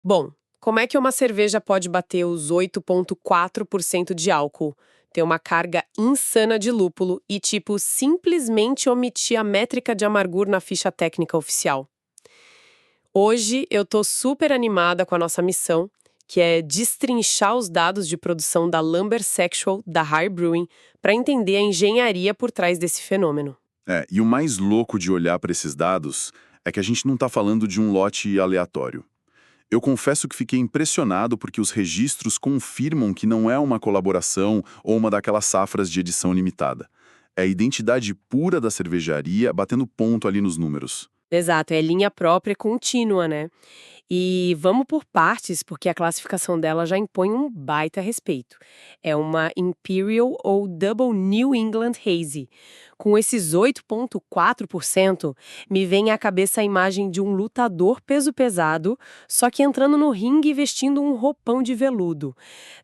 Bom, como é que uma cerveja pode bater os 8,4% de álcool, ter uma carga insana de lúpulo e, tipo, simplesmente omitir a métrica de amargor na ficha técnica oficial? Hoje eu tô super animada com a nossa missão, que é destrinchar os dados de produção da Lumber Sexual da High Brewing para entender a engenharia por trás desse fenômeno. E o mais louco de olhar para esses dados é que a gente não está falando de um lote aleatório. Eu confesso que fiquei impressionado porque os registros confirmam que não é uma colaboração ou uma daquelas safras de edição limitada. É a identidade pura da cervejaria batendo ponto ali nos números. Exato, é linha própria contínua, né? E vamos por partes, porque a classificação dela já impõe um baita respeito. É uma Imperial ou Double New England Hazy. Com esses 8,4%, me vem à cabeça a imagem de um lutador peso pesado, só que entrando no ringue vestindo um roupão de veludo.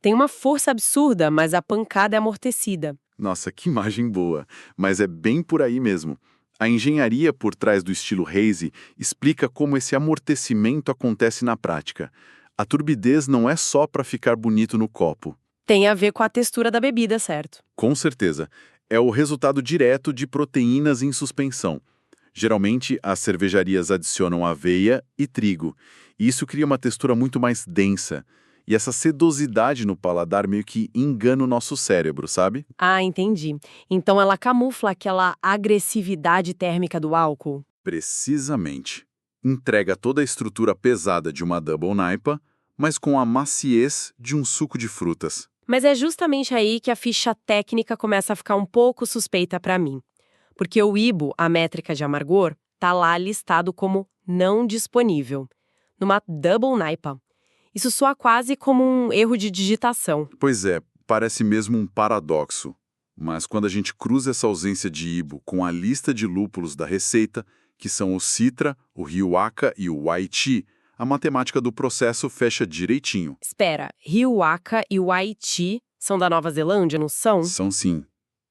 Tem uma força absurda, mas a pancada é amortecida. Nossa, que imagem boa! Mas é bem por aí mesmo. A engenharia por trás do estilo hazy explica como esse amortecimento acontece na prática. A turbidez não é só para ficar bonito no copo. Tem a ver com a textura da bebida, certo? Com certeza. É o resultado direto de proteínas em suspensão. Geralmente, as cervejarias adicionam aveia e trigo. E isso cria uma textura muito mais densa. E essa sedosidade no paladar meio que engana o nosso cérebro, sabe? Ah, entendi. Então ela camufla aquela agressividade térmica do álcool? Precisamente. Entrega toda a estrutura pesada de uma Double Naipa, mas com a maciez de um suco de frutas. Mas é justamente aí que a ficha técnica começa a ficar um pouco suspeita para mim. Porque o IBO, a métrica de amargor, tá lá listado como não disponível, numa Double Naipa. Isso soa quase como um erro de digitação. Pois é, parece mesmo um paradoxo. Mas quando a gente cruza essa ausência de ibo com a lista de lúpulos da receita, que são o Citra, o Riwaka e o Waichi, a matemática do processo fecha direitinho. Espera, Riwaka e Waichi são da Nova Zelândia, não são? São sim.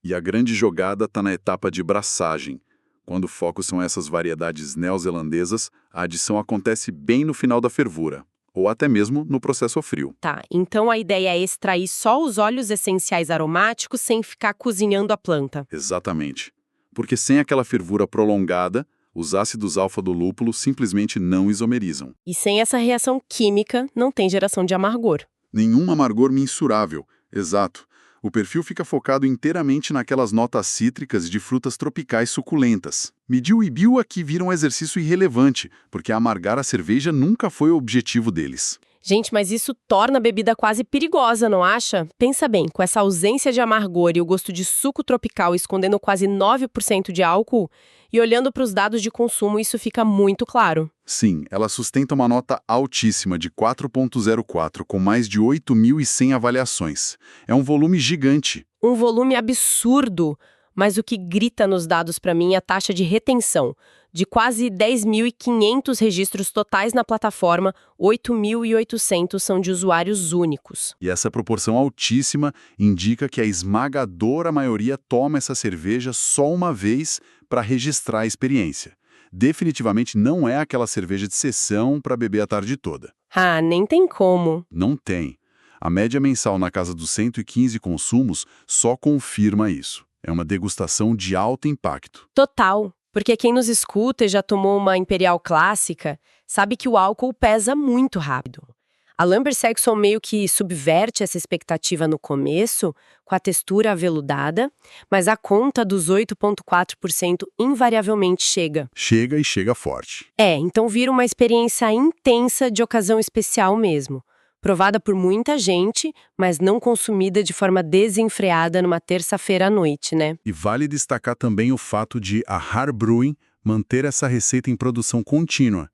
E a grande jogada está na etapa de braçagem. Quando o foco são essas variedades neozelandesas, a adição acontece bem no final da fervura, ou até mesmo no processo frio. Tá, então a ideia é extrair só os óleos essenciais aromáticos sem ficar cozinhando a planta. Exatamente. Porque sem aquela fervura prolongada, os ácidos alfa do lúpulo simplesmente não isomerizam. E sem essa reação química, não tem geração de amargor. Nenhum amargor mensurável. Exato. O perfil fica focado inteiramente naquelas notas cítricas de frutas tropicais suculentas. Medir o IBU aqui vira um exercício irrelevante, porque amargar a cerveja nunca foi o objetivo deles. Gente, mas isso torna a bebida quase perigosa, não acha? Pensa bem, com essa ausência de amargor e o gosto de suco tropical escondendo quase 9% de álcool, e olhando para os dados de consumo, isso fica muito claro. Sim, ela sustenta uma nota altíssima de 4,04, com mais de 8.100 avaliações. É um volume gigante. Um volume absurdo, mas o que grita nos dados para mim é a taxa de retenção. De quase 10.500 registros totais na plataforma, 8.800 são de usuários únicos. E essa proporção altíssima indica que a esmagadora maioria toma essa cerveja só uma vez para registrar a experiência. Definitivamente não é aquela cerveja de sessão para beber a tarde toda. Ah, nem tem como. Não tem. A média mensal na casa dos 115 consumos só confirma isso. É uma degustação de alto impacto. Total. Porque quem nos escuta e já tomou uma Imperial clássica, sabe que o álcool pesa muito rápido. A Lumber Sexual meio que subverte essa expectativa no começo, com a textura aveludada, mas a conta dos 8,4% invariavelmente chega. Chega e chega forte. Então vira uma experiência intensa de ocasião especial mesmo. Provada por muita gente, mas não consumida de forma desenfreada numa terça-feira à noite, né? E vale destacar também o fato de a Hard Brewing manter essa receita em produção contínua.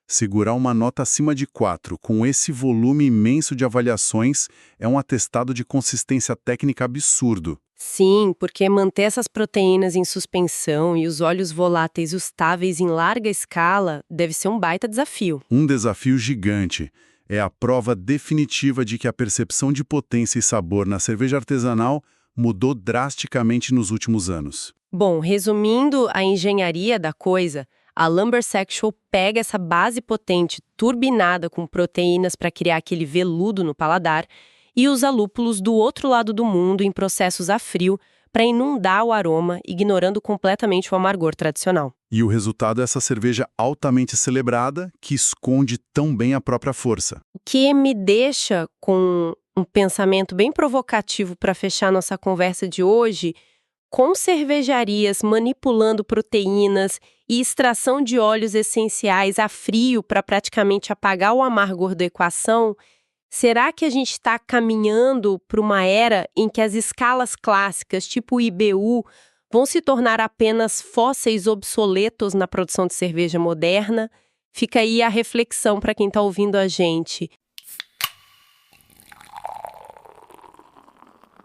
Segurar uma nota acima de 4 com esse volume imenso de avaliações é um atestado de consistência técnica absurdo. Sim, porque manter essas proteínas em suspensão e os óleos voláteis estáveis em larga escala deve ser um baita desafio. Um desafio gigante. É a prova definitiva de que a percepção de potência e sabor na cerveja artesanal mudou drasticamente nos últimos anos. Bom, resumindo a engenharia da coisa, A Lumber Sexual pega essa base potente, turbinada com proteínas para criar aquele veludo no paladar, e usa lúpulos do outro lado do mundo em processos a frio para inundar o aroma, ignorando completamente o amargor tradicional. E o resultado é essa cerveja altamente celebrada que esconde tão bem a própria força. O que me deixa com um pensamento bem provocativo para fechar nossa conversa de hoje, com cervejarias manipulando proteínas e extração de óleos essenciais a frio para praticamente apagar o amargor da equação, será que a gente está caminhando para uma era em que as escalas clássicas, tipo o IBU, vão se tornar apenas fósseis obsoletos na produção de cerveja moderna? Fica aí a reflexão para quem está ouvindo a gente.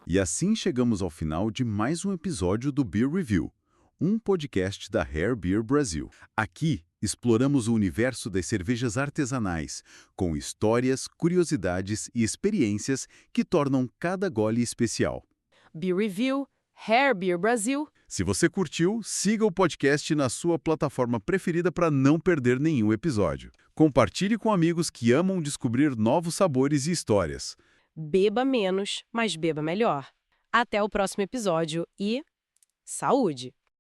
E assim chegamos ao final de mais um episódio do Beer Review, um podcast da Rare Beer Brasil. Aqui exploramos o universo das cervejas artesanais, com histórias, curiosidades e experiências que tornam cada gole especial. Beer Review, Rare Beer Brasil. Se você curtiu, siga o podcast na sua plataforma preferida para não perder nenhum episódio. Compartilhe com amigos que amam descobrir novos sabores e histórias. Beba menos, mas beba melhor. Até o próximo episódio e saúde!